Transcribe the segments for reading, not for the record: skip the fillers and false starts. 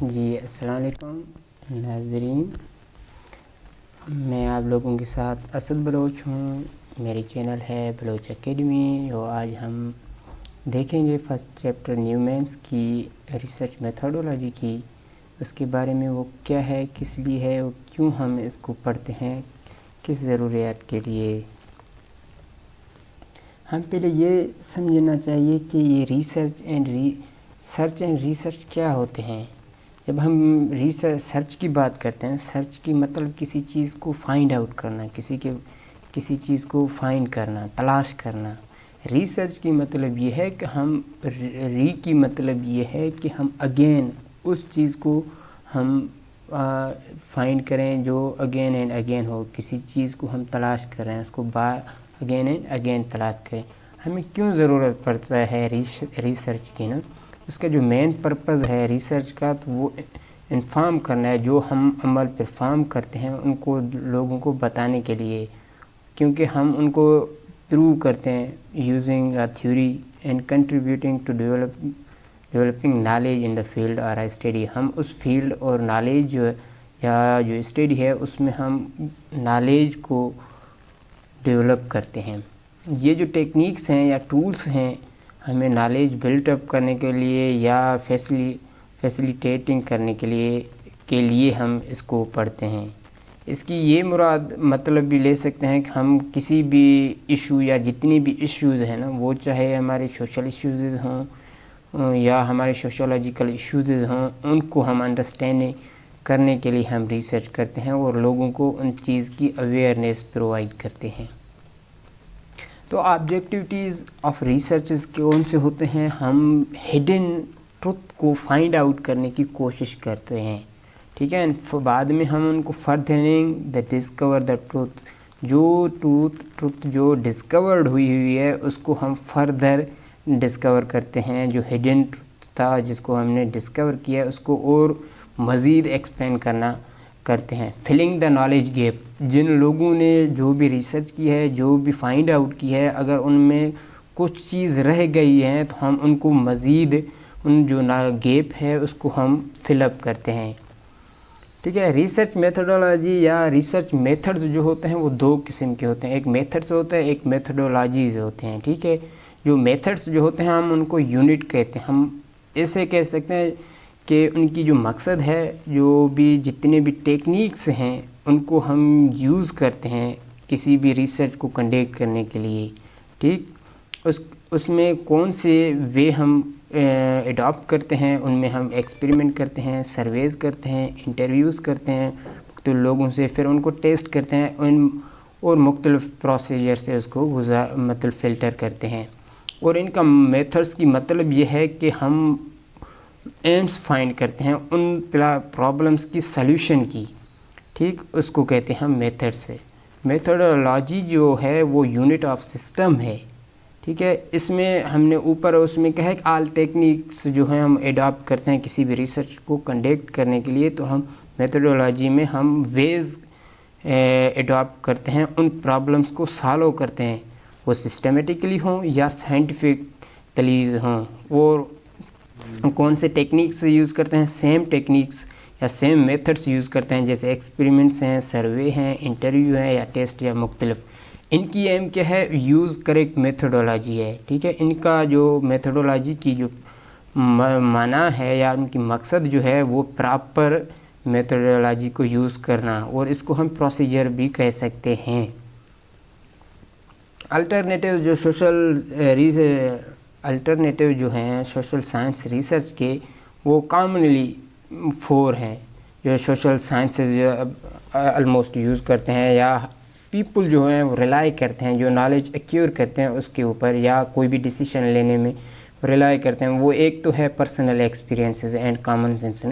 जी अस्सलाम वालेकुम नाज़रीन, मैं आप लोगों के साथ असद बलोच हूँ। मेरी चैनल है बलोच एकेडमी और आज हम देखेंगे फ़र्स्ट चैप्टर न्यूमेंस की रिसर्च मेथोडोलॉजी की, उसके बारे में वो क्या है, किस लिए है और क्यों हम इसको पढ़ते हैं, किस ज़रूरियात के लिए। हम पहले ये समझना चाहिए कि ये सर्च एंड रिसर्च क्या होते हैं। जब हम सर्च की बात करते हैं, सर्च की मतलब किसी चीज़ को फाइंड आउट करना, किसी चीज़ को फाइंड करना, तलाश करना। रिसर्च की मतलब ये है कि की मतलब ये है कि हम अगेन उस चीज़ को हम फाइंड करें जो अगेन एंड अगेन हो। किसी चीज़ को हम तलाश कर रहे हैं, उसको अगेन एंड अगेन तलाश करें। हमें क्यों ज़रूरत पड़ता है रिसर्च की ना, उसका जो मेन पर्पज़ है रिसर्च का, तो वो इन्फॉर्म करना है। जो हम अमल परफॉर्म करते हैं उनको लोगों को बताने के लिए, क्योंकि हम उनको प्रूव करते हैं using a theory and contributing to developing knowledge in the field और अ स्टडी। हम उस फील्ड और नॉलेज या जो स्टडी है उसमें हम नॉलेज को डेवलप करते हैं। ये जो टेक्निक्स हैं या टूल्स हैं हमें नॉलेज बिल्टअप करने के लिए या फैसिलिटेटिंग करने के लिए हम इसको पढ़ते हैं। इसकी ये मुराद मतलब भी ले सकते हैं कि हम किसी भी इशू या जितनी भी इश्यूज़ हैं ना, वो चाहे हमारे सोशल इश्यूज़ हों या हमारे सोशोलॉजिकल इश्यूज़ हों, उनको हम अंडरस्टैंडिंग करने के लिए हम रिसर्च करते हैं और लोगों को उन चीज़ की अवेयरनेस प्रोवाइड करते हैं। तो ऑब्जेक्टिविटीज़ ऑफ रिसर्चेस कौन से होते हैं? हम हिडन ट्रुथ को फाइंड आउट करने की कोशिश करते हैं, ठीक है। बाद में हम उनको furthering the discover the truth, जो ट्रुथ जो डिस्कवर्ड हुई है उसको हम फर्दर डिस्कवर करते हैं। जो हिडन ट्रुथ था जिसको हमने डिस्कवर किया उसको और मज़ीद एक्सपेंड करते हैं। फिलिंग द नॉलेज गैप, जिन लोगों ने जो भी रिसर्च की है, जो भी फाइंड आउट की है, अगर उनमें कुछ चीज़ रह गई है तो हम उनको मज़ीद उन जो गैप है उसको हम फिलअप करते हैं, ठीक है। रिसर्च मेथोडोलॉजी या रिसर्च मेथड्स जो होते हैं वो दो किस्म के होते हैं। एक मेथड्स होते हैं, एक मेथोडोलॉजीज होते हैं, ठीक है। जो मेथड्स जो होते हैं हम उनको यूनिट कहते हैं। हम ऐसे कह सकते हैं कि उनकी जो मकसद है, जो भी जितने भी टेक्निक्स हैं उनको हम यूज़ करते हैं किसी भी रिसर्च को कंडक्ट करने के लिए, ठीक। उसमें कौन से वे हम एडॉप्ट करते हैं, उनमें हम एक्सपेरिमेंट करते हैं, सर्वेज़ करते हैं, इंटरव्यूज़ करते हैं तो लोगों से, फिर उनको टेस्ट करते हैं और मुख्तलिफ़ प्रोसीजर से उसको मतलब फ़िल्टर करते हैं। और इनका मेथड्स की मतलब ये है कि हम एम्स फाइंड करते हैं उन प्रॉब्लम्स की सल्यूशन की, ठीक। उसको कहते हैं हम मेथड से। मेथोडोलॉजी जो है वो यूनिट ऑफ सिस्टम है, ठीक है। इसमें हमने ऊपर उसमें कहा कि ऑल टेक्निक्स जो हैं हम एडॉप्ट करते हैं किसी भी रिसर्च को कंडक्ट करने के लिए, तो हम मेथोडोलॉजी में हम वेज एडॉप्ट करते हैं, उन प्रॉब्लम्स को सॉल्व करते हैं, वो सिस्टमेटिकली हों या साइंटिफिकली हों। और कौन से टेक्निक्स यूज़ करते हैं? सेम टेक्निक्स या सेम मेथड्स यूज़ करते हैं, जैसे एक्सपेरिमेंट्स हैं, सर्वे हैं, इंटरव्यू हैं या टेस्ट या मुख्तलिफ। इनकी एम क्या है? यूज़ करेक्ट मेथोडोलॉजी है, ठीक है। इनका जो मेथोडोलॉजी की जो माना है या उनकी मकसद जो है वो प्रॉपर मेथोडोलॉजी को यूज़ करना, और इसको हम प्रोसीजर भी कह सकते हैं। अल्टरनेटिव जो हैं सोशल साइंस रिसर्च के, वो कॉमनली 4 हैं जो सोशल साइंसेज ऑलमोस्ट यूज़ करते हैं या पीपल जो हैं वो रिलाई करते हैं, जो नॉलेज एक्यूर करते हैं उसके ऊपर या कोई भी डिसीजन लेने में रिलाई करते हैं। वो एक तो है personal experiences and common sense.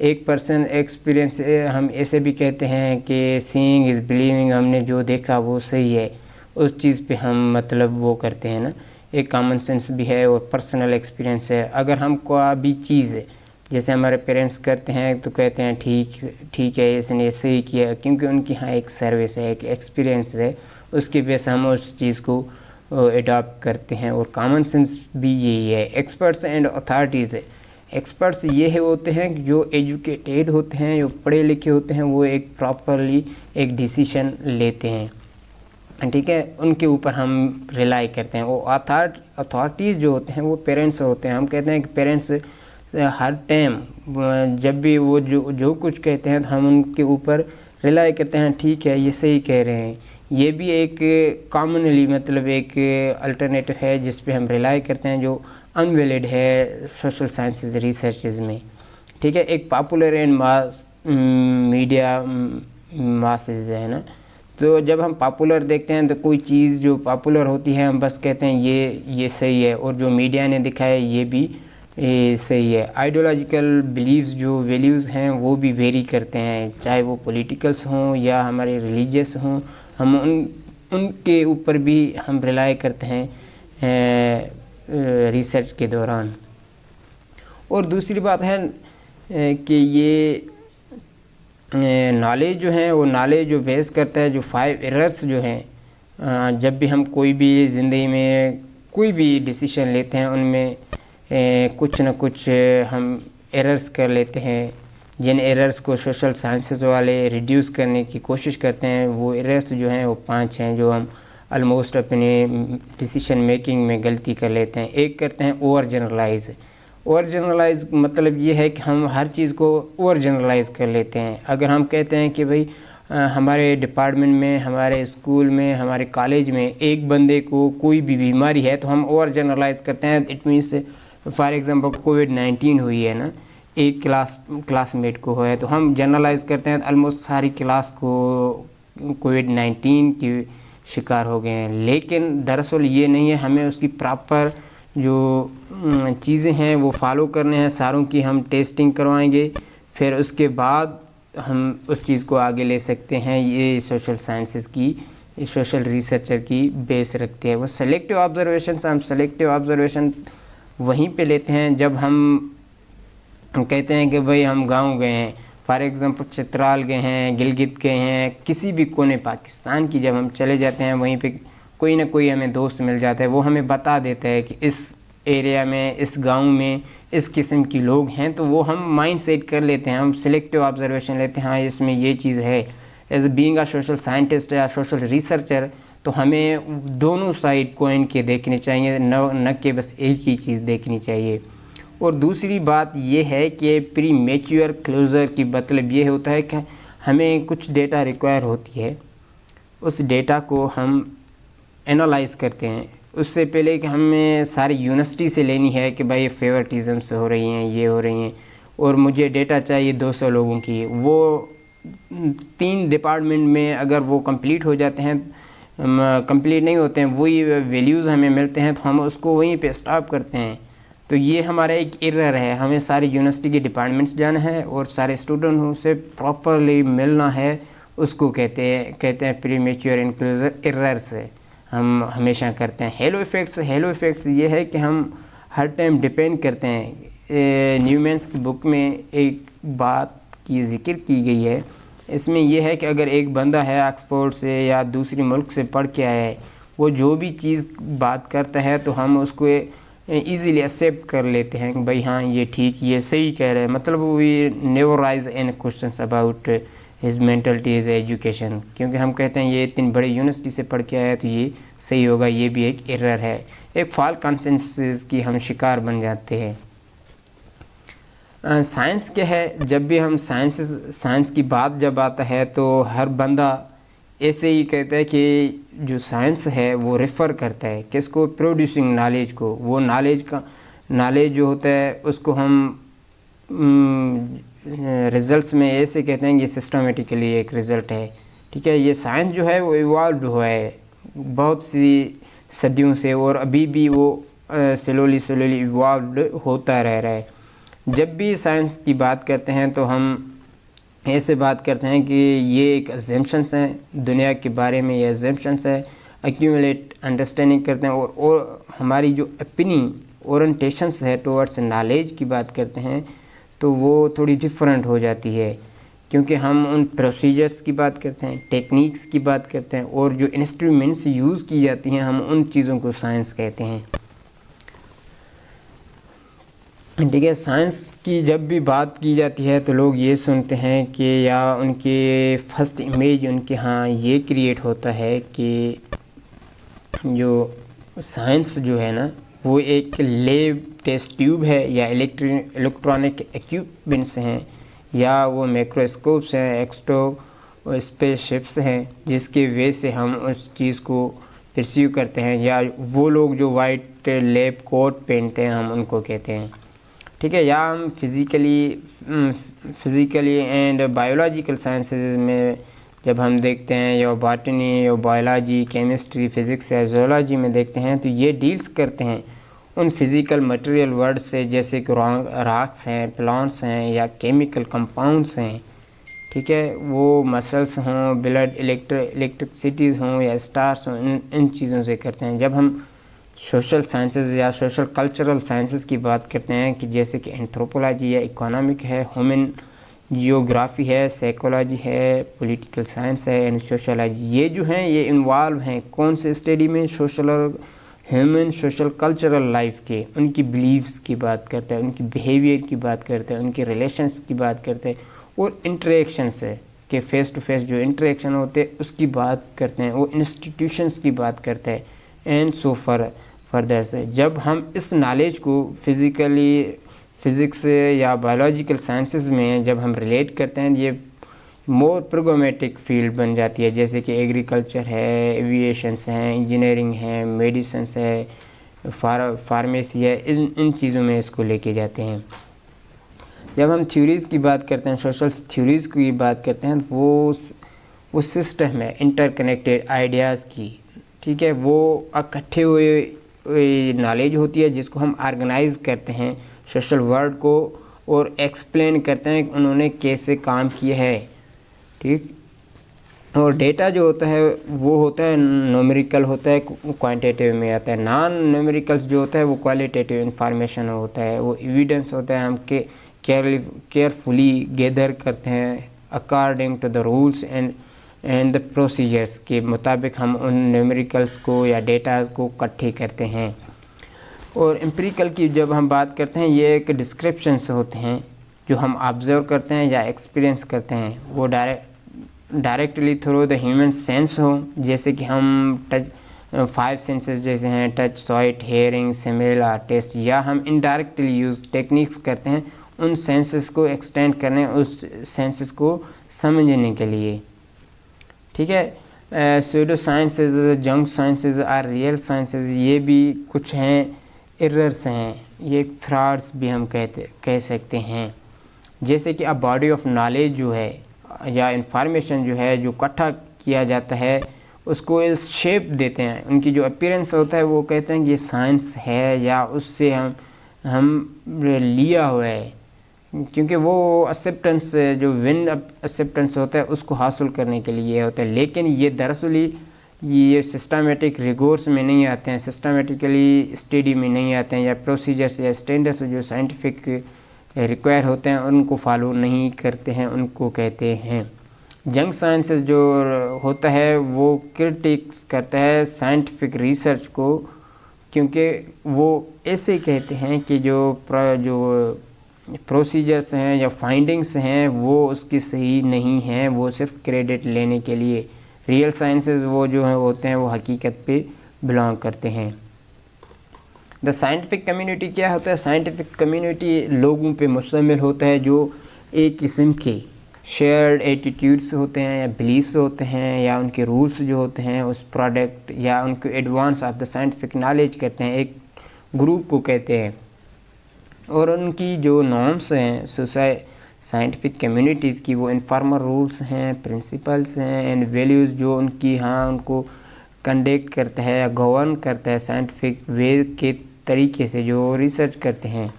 एक पर्सन एक्सपीरियंस हम ऐसे भी कहते हैं कि सीइंग इज़ बिलीविंग, हमने जो देखा वो सही है, उस चीज़ पे हम मतलब वो करते हैं ना। एक कॉमन सेंस भी है और पर्सनल एक्सपीरियंस है। अगर हम कोई भी चीज़ जैसे हमारे पेरेंट्स करते हैं तो कहते हैं ठीक है इसने सही किया, क्योंकि उनकी यहाँ एक सर्विस है, एक एक्सपीरियंस है, उसकी वजह से हम उस चीज़ को एडॉप्ट करते हैं। और कॉमन सेंस भी यही है। एक्सपर्ट्स एंड अथॉरिटीज़ एक्सपर्ट्स ये होते हैं जो एजुकेटेड होते हैं, जो पढ़े लिखे होते हैं, वो एक प्रॉपरली एक डिसीजन लेते हैं, ठीक है। उनके ऊपर हम रिलाई करते हैं। वो अथॉरिटीज़ जो होते हैं वो पेरेंट्स होते हैं। हम कहते हैं कि पेरेंट्स हर टाइम जब भी वो जो कुछ कहते हैं तो हम उनके ऊपर रिलाई करते हैं, ठीक है ये सही कह रहे हैं। ये भी एक कॉमनली मतलब एक अल्टरनेटिव है जिस पे हम रिलाई करते हैं, जो अनवैलिड है सोशल साइंसेज रिसर्चेज में, ठीक है। एक popular and mass media masses है ना, तो जब हम पॉपुलर देखते हैं तो कोई चीज़ जो पॉपुलर होती है हम बस कहते हैं ये सही है, और जो मीडिया ने दिखाया ये भी सही है। आइडियोलॉजिकल बिलीव्स जो वैल्यूज़ हैं वो भी वेरी करते हैं, चाहे वो पॉलिटिकल्स हों या हमारे रिलीजियस हों, हम उनके ऊपर भी हम रिलाई करते हैं रिसर्च के दौरान। और दूसरी बात है कि ये नॉलेज जो है वो नॉलेज जो बेस करता है, जो 5 एरर्स जो हैं, जब भी हम कोई भी ज़िंदगी में कोई भी डिसीजन लेते हैं उनमें कुछ न कुछ हम एरर्स कर लेते हैं, जिन एरर्स को सोशल साइंसेस वाले रिड्यूस करने की कोशिश करते हैं। वो एरर्स जो हैं वो 5 हैं जो हम ऑलमोस्ट अपने डिसीजन मेकिंग में गलती कर लेते हैं। एक करते हैं ओवर जनरलाइज मतलब ये है कि हम हर चीज़ को ओवर जनरलाइज कर लेते हैं। अगर हम कहते हैं कि भाई हमारे डिपार्टमेंट में, हमारे स्कूल में, हमारे कॉलेज में एक बंदे को कोई भी बीमारी है तो हम ओवर जनरलाइज करते हैं। इट मीन्स फॉर एग्जांपल कोविड-19 हुई है ना, एक क्लासमेट को है तो हम जनरलाइज करते हैं ऑलमोस्ट सारी क्लास को कोविड-19 की शिकार हो गए हैं। लेकिन दरअसल ये नहीं है, हमें उसकी प्रॉपर जो चीज़ें हैं वो फॉलो करने हैं, सारों की हम टेस्टिंग करवाएंगे, फिर उसके बाद हम उस चीज़ को आगे ले सकते हैं। ये सोशल साइंसेस की, सोशल रिसर्चर की बेस रखते हैं। वो सेलेक्टिव ऑब्जर्वेशन वहीं पे लेते हैं जब हम कहते हैं कि भाई हम गांव गए हैं, फॉर एग्ज़ाम्पल चित्राल गए हैं, गिलगित गए हैं, किसी भी कोने पाकिस्तान की जब हम चले जाते हैं वहीं पे कोई ना कोई हमें दोस्त मिल जाता है, वो हमें बता देता है कि इस एरिया में, इस गांव में इस किस्म की लोग हैं, तो वो हम माइंड सेट कर लेते हैं, हम सिलेक्टिव ऑब्जर्वेशन लेते हैं, हाँ इसमें ये चीज़ है। As being a social scientist या सोशल रिसर्चर तो हमें दोनों साइड कॉइन के देखने चाहिए, न कि बस एक ही चीज़ देखनी चाहिए। और दूसरी बात ये है कि प्री मैच्योर क्लोजर की मतलब ये होता है कि हमें कुछ डेटा रिक्वायर होती है, उस डेटा को हम एनालाइज करते हैं उससे पहले कि हमें सारी यूनिवर्सिटी से लेनी है कि भाई फेवरेटिज्म से हो रही हैं, ये हो रही हैं, और मुझे डेटा चाहिए 200 लोगों की। वो 3 डिपार्टमेंट में अगर वो कंप्लीट हो जाते हैं, कंप्लीट नहीं होते हैं, वही वैल्यूज़ हमें मिलते हैं तो हम उसको वहीं पे स्टॉप करते हैं। तो ये हमारा एक एरर है। हमें सारी यूनिवर्सिटी के डिपार्टमेंट्स जाना है और सारे स्टूडेंट से प्रॉपरली मिलना है, उसको कहते हैं प्री मैच्योर इंक्लूजर एरर से हम हमेशा करते हैं। हेलो इफ़ेक्ट्स ये है कि हम हर टाइम डिपेंड करते हैं। न्यूमैन्स की बुक में एक बात की जिक्र की गई है, इसमें यह है कि अगर एक बंदा है ऑक्सफोर्ड से या दूसरी मुल्क से पढ़ के आया है, वो जो भी चीज़ बात करता है तो हम उसको ईज़िली एक्सेप्ट कर लेते हैं कि भाई हाँ ये ठीक, ये सही कह रहे हैं। मतलब we never raise any questions about his mentality is education, क्योंकि हम कहते हैं ये इतनी बड़ी यूनिवर्सिटी से पढ़ के आया है तो ये सही होगा। ये भी एक एरर है, एक फॉल्स कंसेंसस की हम शिकार बन जाते हैं। साइंस क्या है, जब भी हम साइंस की बात जब आता है तो हर बंदा ऐसे ही कहता है कि जो साइंस है वो रेफ़र करता है किसको, प्रोड्यूसिंग नॉलेज को। वो नॉलेज जो होता है उसको हम रिज़ल्ट्स में ऐसे कहते हैं कि ये सिस्टमेटिकली एक रिज़ल्ट है, ठीक है। ये साइंस जो है वो इवॉल्व हुआ है बहुत सी सदियों से और अभी भी वो स्लोली इवॉल्व होता रह रहा है। जब भी साइंस की बात करते हैं तो हम ऐसे बात करते हैं कि ये एक अजम्पशंस हैं दुनिया के बारे में, ये अजम्पशंस है, एक्यूमुलेट अंडरस्टैंडिंग करते हैं और हमारी जो अपनी ओरिएंटेशंस है टुवर्ड्स नॉलेज की बात करते हैं तो वो थोड़ी डिफरेंट हो जाती है, क्योंकि हम उन प्रोसीजर्स की बात करते हैं, टेक्निक्स की बात करते हैं और जो इंस्ट्रूमेंट्स यूज़ की जाती हैं हम उन चीज़ों को साइंस कहते हैं। ठीक है। साइंस की जब भी बात की जाती है तो लोग ये सुनते हैं कि या उनके फर्स्ट इमेज उनके यहाँ ये क्रिएट होता है कि जो साइंस जो है ना वो एक लैब टेस्ट ट्यूब है या इलेक्ट्रॉनिक इक्विपमेंट्स हैं या वो माइक्रोस्कोप्स हैं, एक्सट्रो स्पेसशिप्स हैं जिसके वे से हम उस चीज़ को परस्यू करते हैं, या वो लोग जो वाइट लैब कोट पहनते हैं हम उनको कहते हैं। ठीक है। या हम फिज़िकली एंड बायोलॉजिकल साइंसेज में जब हम देखते हैं या बॉटनी या बायोलॉजी, केमिस्ट्री, फिज़िक्स या ज़ूलॉजी में देखते हैं तो ये डील्स करते हैं उन फिज़िकल मटेरियल वर्ड से, जैसे कि रॉक्स हैं, प्लांट्स हैं या केमिकल कंपाउंड्स हैं। ठीक है। वो मसल्स हों, ब्लड, इलेक्ट्रिसिटीज़ हों या स्टार्स हों, इन चीज़ों से करते हैं। जब हम सोशल साइंसेज या सोशल कल्चरल साइंसेज की बात करते हैं कि जैसे कि एंथ्रोपोलॉजी या इकोनॉमिक है, ह्यूमन जियोग्राफी है, साइकोलॉजी है, पॉलिटिकल साइंस है एंड सोशलॉजी, ये जो हैं ये इन्वॉल्व हैं कौन से स्टडी में, सोशल और ह्यूमन सोशल कल्चरल लाइफ के, उनकी बिलीव्स की बात करते हैं, उनकी बिहेवियर की बात करते हैं, उनके रिलेशंस की बात करते हैं और इंटरेक्शन से के फेस टू फेस जो इंटरेक्शन होते हैं उसकी बात करते हैं, वो इंस्टीट्यूशंस की बात करते हैं एंड सो फर्दर से। जब हम इस नॉलेज को फिज़िक्स या बायोलॉजिकल साइंसेस में जब हम रिलेट करते हैं ये मोर प्रोग्रामेटिक फील्ड बन जाती है, जैसे कि एग्रीकल्चर है, एविएशंस हैं, इंजीनियरिंग है, मेडिसिन्स है, फार्मेसी है, इन चीज़ों में इसको लेके जाते हैं। जब हम थ्योरीज़ की बात करते हैं, सोशल थ्योरीज़ की बात करते हैं, वो सिस्टम है इंटरकनेक्टेड आइडियाज़ की। ठीक है। वो इकट्ठे हुए नॉलेज होती है जिसको हम ऑर्गेनाइज करते हैं सोशल वर्ड को और एक्सप्लेन करते हैं कि उन्होंने कैसे काम किया है। ठीक। और डेटा जो होता है वो होता है न्यूमेरिकल होता है, क्वांटिटेटिव में आता है। नॉन न्यूमेरिकल्स जो होता है वो क्वालिटेटिव इंफॉर्मेशन होता है, वो एविडेंस होता है, हम केयरफुली गैदर करते हैं according to the rules and the procedures के मुताबिक हम उन न्यूमेरिकल्स को या डेटा को इकट्ठे करते हैं। और एम्पिरिकल की जब हम बात करते हैं ये एक डिस्क्रिप्शंस होते हैं जो हम ऑब्ज़र्व करते हैं या एक्सपीरियंस करते हैं, वो directly through the human sense हो, जैसे कि हम टच 5 सेंसेस जैसे हैं टच, साइट, हेयरिंग, स्मेल और टेस्ट, या हम इनडायरेक्टली यूज़ टेक्निक्स करते हैं उन सेंसेस को एक्सटेंड करने, उस सेंसेस को समझने के लिए। ठीक है। स्यूडो साइंसेज, जंक साइंसेज और रियल साइंसेज ये भी कुछ हैं एरर्स हैं, ये फ्रॉड्स भी हम कह सकते हैं। जैसे कि अब बॉडी ऑफ नॉलेज जो है या इंफॉर्मेशन जो है जो इकट्ठा किया जाता है उसको इस शेप देते हैं, उनकी जो अपीयरेंस होता है वो कहते हैं कि ये साइंस है या उससे हम लिया हुआ है, क्योंकि वो एक्सेप्टेंस जो विन एक्सेप्टेंस होता है उसको हासिल करने के लिए होता है। लेकिन ये दरअसल ये सिस्टमेटिक रिगोर्स में नहीं आते हैं, सिस्टमेटिकली स्टडी में नहीं आते हैं, या प्रोसीजर्स या स्टैंडर्ड्स जो साइंटिफिक रिक्वायर होते हैं उनको फॉलो नहीं करते हैं, उनको कहते हैं जंक साइंसेस। जो होता है वो क्रिटिक्स करता है साइंटिफिक रिसर्च को, क्योंकि वो ऐसे कहते हैं कि जो प्रोसीजर्स हैं या फाइंडिंग्स हैं वो उसकी सही नहीं हैं, वो सिर्फ क्रेडिट लेने के लिए। रियल साइंसेस वो जो है होते हैं वो हकीकत पे बिलोंग करते हैं। द साइंटिफिक कम्युनिटी क्या होता है? साइंटिफिक कम्युनिटी लोगों पे मुश्तमिल होता है जो एक किस्म के शेयर्ड एटीट्यूड्स होते हैं या बिलीफ्स होते हैं या उनके रूल्स जो होते हैं उस प्रोडक्ट या उनको advance of the scientific knowledge कहते हैं, एक ग्रुप को कहते हैं। और उनकी जो नॉर्म्स हैं साइंटिफिक कम्युनिटीज़ की वो इनफॉर्मल रूल्स हैं, प्रिंसिपल्स हैं एंड वैल्यूज़ जो उनकी उनको कंडक्ट करता है या गवर्न करता है साइंटिफिक वे के तरीके से जो रिसर्च करते हैं।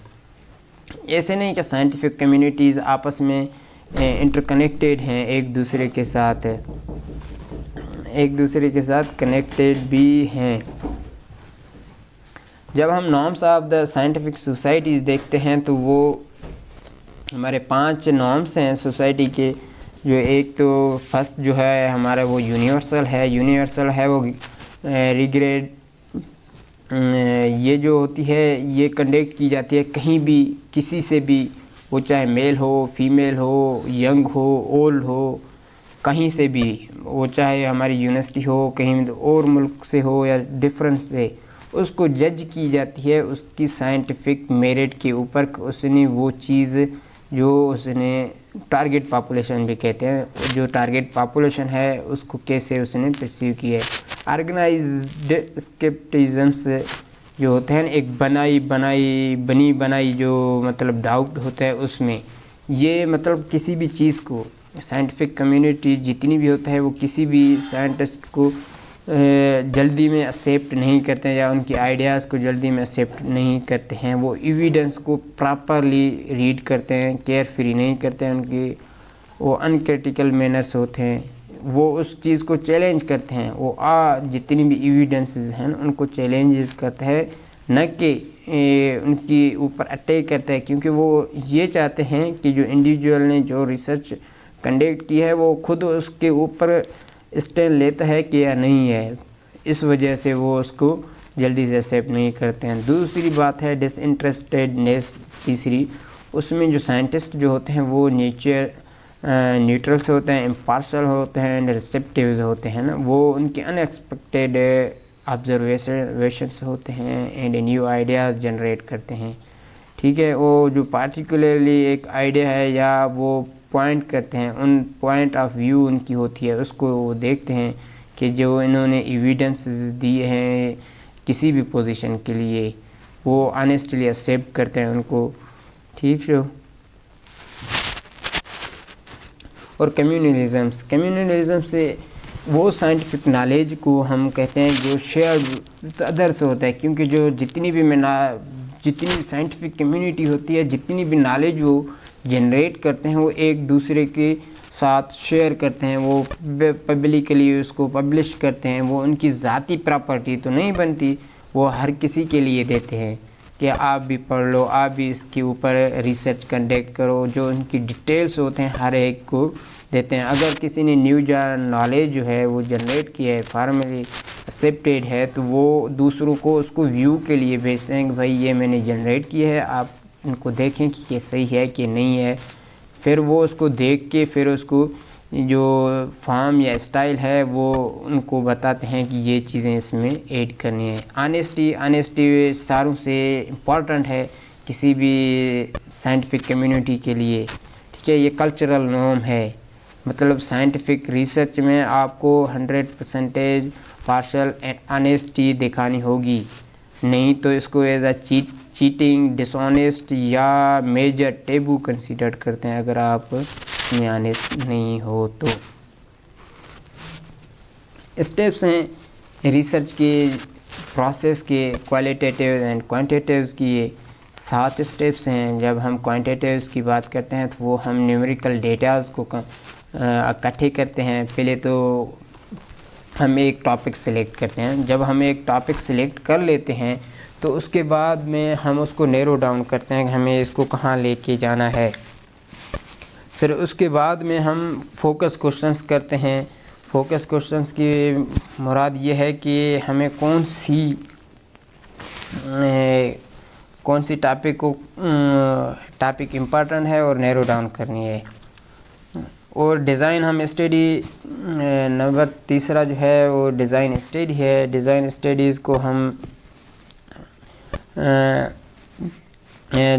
ऐसे नहीं कि साइंटिफिक कम्युनिटीज़ आपस में इंटरकनेक्टेड हैं, एक दूसरे के साथ कनेक्टेड भी हैं। जब हम norms of the scientific societies देखते हैं तो वो हमारे 5 नॉर्म्स हैं सोसाइटी के, जो एक तो फर्स्ट जो है हमारा वो यूनिवर्सल है वो ये जो होती है ये कंडक्ट की जाती है कहीं भी किसी से भी, वो चाहे मेल हो फीमेल हो यंग हो ओल्ड हो, कहीं से भी, वो चाहे हमारी यूनिवर्सिटी हो कहीं और मुल्क से हो या डिफरेंस से, उसको जज की जाती है उसकी साइंटिफिक मेरिट के ऊपर। उसने वो चीज़ जो उसने टारगेट पॉपुलेशन भी कहते हैं, जो टारगेट पॉपुलेशन है उसको कैसे उसने परसीव किया है। ऑर्गेनाइज्ड स्केप्टिज्म्स जो होते हैं एक बनी बनाई जो मतलब डाउट होता है उसमें, ये मतलब किसी भी चीज़ को साइंटिफिक कम्युनिटी जितनी भी होता है वो किसी भी साइंटिस्ट को जल्दी में एक्सेप्ट नहीं करते हैं या उनकी आइडियाज़ को जल्दी में एक्सेप्ट नहीं करते हैं। वो एविडेंस को प्रॉपरली रीड करते हैं, केयर फ्री नहीं करते हैं, उनकी वो अनक्रिटिकल मैनर्स होते हैं, वो उस चीज़ को चैलेंज करते हैं। वो जितनी भी एविडेंसेस हैं उनको चैलेंजेस करते हैं, न कि उनकी ऊपर अटैक करते हैं, क्योंकि वो ये चाहते हैं कि जो इंडिविजुअल ने जो रिसर्च कंडक्ट की है वो खुद उसके ऊपर स्टैंड लेता है कि या नहीं है, इस वजह से वो उसको जल्दी से एक्सेप्ट नहीं करते हैं। दूसरी बात है डिसइंटरेस्टेडनेस। तीसरी, उसमें जो साइंटिस्ट जो होते हैं वो न्यूट्रल से होते हैं, इम्पार्शल होते हैं एंड रिसेप्टिव होते हैं ना, वो उनके अनएक्सपेक्टेड ऑब्जर्वेशंस होते हैं एंड न्यू आइडियाज़ जनरेट करते हैं। ठीक है, वो जो पार्टिकुलरली एक आइडिया है या वो पॉइंट करते हैं, उन पॉइंट ऑफ व्यू उनकी होती है, उसको वो देखते हैं कि जो इन्होंने एविडेंस दिए हैं किसी भी पोजीशन के लिए वो ऑनेस्टली एक्सेप्ट करते हैं उनको। ठीक है। और कम्युनलिज्म से वो साइंटिफिक नॉलेज को हम कहते हैं जो शेयर अदर से होता है, क्योंकि जो जितनी भी साइंटिफिक कम्युनिटी होती है, जितनी भी नॉलेज वो जनरेट करते हैं वो एक दूसरे के साथ शेयर करते हैं, वो पब्लिकली उसको पब्लिश करते हैं। वो उनकी ज़ाती प्रॉपर्टी तो नहीं बनती, वो हर किसी के लिए देते हैं कि आप भी पढ़ लो, आप भी इसके ऊपर रिसर्च कंडक्ट करो। जो उनकी डिटेल्स होते हैं हर एक को देते हैं। अगर किसी ने न्यू नॉलेज जो है वो जनरेट किया है, फॉर्मली एक्सेप्टेड है, तो वो दूसरों को उसको व्यू के लिए भेजते हैं कि भाई ये मैंने जनरेट किया है, आप इनको देखें कि ये सही है कि नहीं है। फिर वो उसको देख के फिर उसको जो फॉर्म या स्टाइल है वो उनको बताते हैं कि ये चीज़ें इसमें ऐड करनी है। ऑनेस्टी सारों से इम्पॉर्टेंट है किसी भी साइंटिफिक कम्युनिटी के लिए। ठीक है, ये कल्चरल नॉर्म है, मतलब साइंटिफिक रिसर्च में आपको 100% पार्शल एंड ऑनेस्टी दिखानी होगी, नहीं तो इसको एज अ चीटिंग, डिसऑनेस्ट या मेजर टेबू कंसीडर करते हैं अगर आप में ऑनेस्ट नहीं हो तो। स्टेप्स हैं रिसर्च के प्रोसेस के, क्वालिटेटिव एंड क्वांटिटेटिव्स की 7 स्टेप्स हैं। जब हम क्वांटिटेटिव्स की बात करते हैं तो वो हम न्यूमेरिकल डेटाज़ को इकट्ठे करते हैं। पहले तो हम एक टॉपिक सिलेक्ट करते हैं, जब हम एक टॉपिक सिलेक्ट कर लेते हैं तो उसके बाद में हम उसको नैरो डाउन करते हैं कि हमें इसको कहाँ लेके जाना है। फिर उसके बाद में हम फोकस क्वेश्चंस करते हैं। फोकस क्वेश्चंस की मुराद ये है कि हमें कौन सी टॉपिक इम्पोर्टेंट है और नैरो डाउन करनी है। और डिज़ाइन हम स्टडी नंबर 3 जो है वो डिज़ाइन स्टडी है। डिज़ाइन स्टडीज़ को हम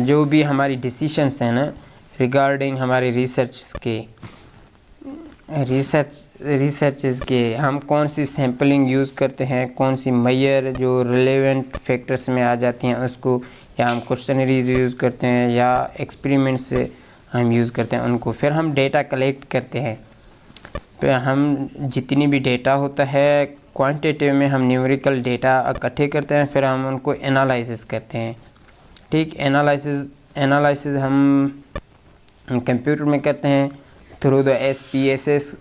जो भी हमारी डिसीशंस हैं ना रिगार्डिंग हमारे रिसर्चेस के, हम कौन सी सैम्पलिंग यूज़ करते हैं, कौन सी मेजर जो रिलेवेंट फैक्टर्स में आ जाती हैं उसको, या हम क्वेश्चनरीज यूज़ करते हैं या एक्सपेरिमेंट्स हम यूज़ करते हैं उनको। फिर हम डेटा कलेक्ट करते हैं। फिर हम जितनी भी डेटा होता है क्वांटिटेटिव में हम न्यूमेरिकल डेटा इकट्ठे करते हैं, फिर हम उनको एनालिसिस करते हैं। ठीक, एनालिसिस हम कंप्यूटर में करते हैं थ्रू द SPSS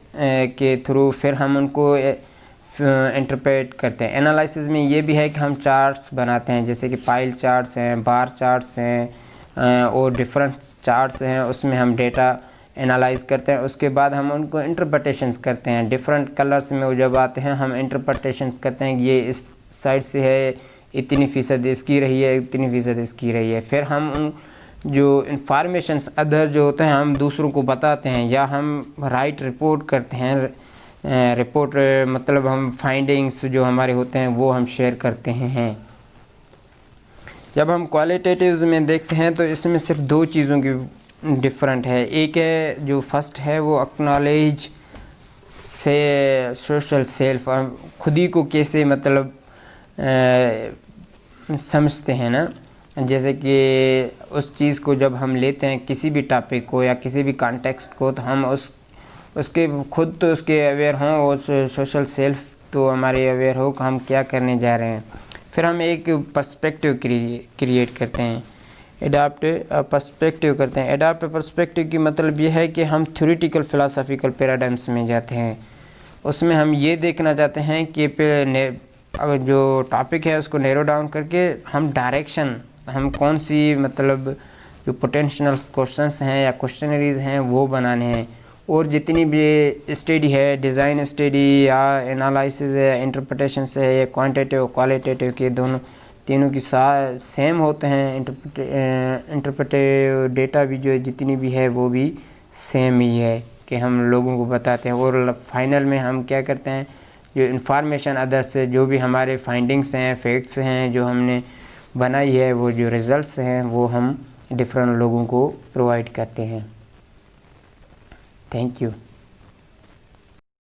के थ्रू। फिर हम उनको इंटरप्रेट करते हैं। एनालिसिस में ये भी है कि हम चार्ट्स बनाते हैं, जैसे कि पाइल चार्ट्स हैं, बार चार्ट्स हैं और डिफरेंट चार्ट्स हैं, उसमें हम डेटा एनालाइज करते हैं। उसके बाद हम उनको इंटरप्रिटेशंस करते हैं। डिफरेंट कलर्स में वो जब आते हैं हम इंटरप्रिटेशंस करते हैं कि ये इस साइड से है इतनी फ़ीसद इसकी रही है, इतनी फ़ीसद इसकी रही है। फिर हम उन जो इन्फॉर्मेशंस अदर जो होते हैं हम दूसरों को बताते हैं, या हम राइट रिपोर्ट करते हैं। रिपोर्ट मतलब हम फाइंडिंग्स जो हमारे होते हैं वो हम शेयर करते हैं। जब हम क्वालिटेटिव्स में देखते हैं तो इसमें सिर्फ दो चीज़ों की डिफरेंट है। एक है जो फर्स्ट है वो एक्नॉलेज से सोशल सेल्फ, खुद ही को कैसे मतलब समझते हैं ना। जैसे कि उस चीज़ को जब हम लेते हैं किसी भी टॉपिक को या किसी भी कॉन्टेक्स्ट को, तो हम उसके खुद तो उसके अवेयर हों और सोशल सेल्फ तो हमारे अवेयर हो कि हम क्या करने जा रहे हैं। फिर हम एक पर्सपेक्टिव क्रिएट करते हैं, एडाप्ट पर्सपेक्टिव करते हैं। एडाप्ट पर्सपेक्टिव की मतलब ये है कि हम थ्योरेटिकल फिलोसॉफिकल पैराडाइम्स में जाते हैं। उसमें हम ये देखना चाहते हैं कि अगर जो टॉपिक है उसको नैरो डाउन करके हम डायरेक्शन, हम कौन सी मतलब जो पोटेंशियल क्वेश्चंस हैं या क्वेश्चनरीज हैं वो बनाने हैं। और जितनी भी स्टडी है, डिज़ाइन स्टडी या एनालिसिस है, इंटरप्रिटेशन से है, या क्वांटिटेटिव क्वालिटेटिव के दोनों तीनों की सेम होते हैं। इंटरप्रेटिव डेटा भी जो जितनी भी है वो भी सेम ही है कि हम लोगों को बताते हैं। और फाइनल में हम क्या करते हैं, जो इन्फॉर्मेशन अदर से जो भी हमारे फाइंडिंग्स हैं, फैक्ट्स हैं जो हमने बनाई है, वो जो रिज़ल्ट्स हैं वो हम डिफरेंट लोगों को प्रोवाइड करते हैं। Thank you.